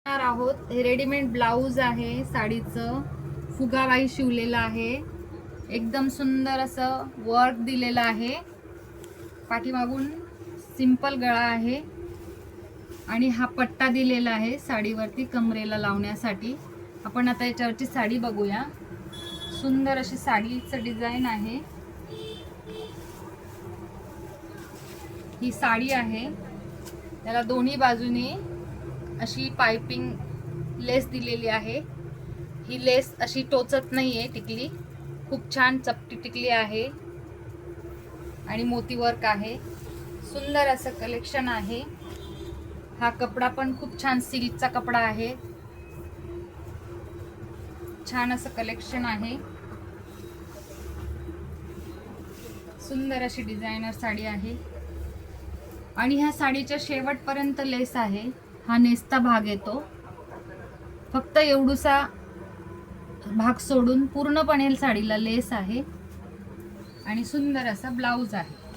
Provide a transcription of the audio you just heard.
आहोत हे readymade blouse आहे साडीचं फुगाबाई शिवलेला आहे एकदम सुंदर असं वर्क दिलेलं आहे पाठीमागून सिंपल गळा आहे आणि हा पट्टा दिलेला आहे साडीवरती कमरेला लावण्यासाठी। आपण आता याच्यावरची साडी बघूया। सुंदर अशी साडीचं डिझाइन आहे। ही साडी आहे त्याला दोन्ही बाजूने अशी पाइपिंग लेस दिलेली आहे। ही लेस अशी टोचत नाहीये टिकली, खूप छान चपटी टिकली आहे आणि मोती वर्क आहे। सुंदर असं कलेक्शन आहे। हा कपडा पण खूप छान सिल्कचा कपडा आहे। छान असं कलेक्शन आहे। सुंदर अशी डिझायनर साडी आहे आणि ह्या साडीच्या शेवटपर्यंत लेस आहे। हा नेसता भाग येतो, फक्त एवढूसा भाग सोडून पूर्णपणे साडीला लेस आहे आणि सुंदर असा ब्लाऊज आहे।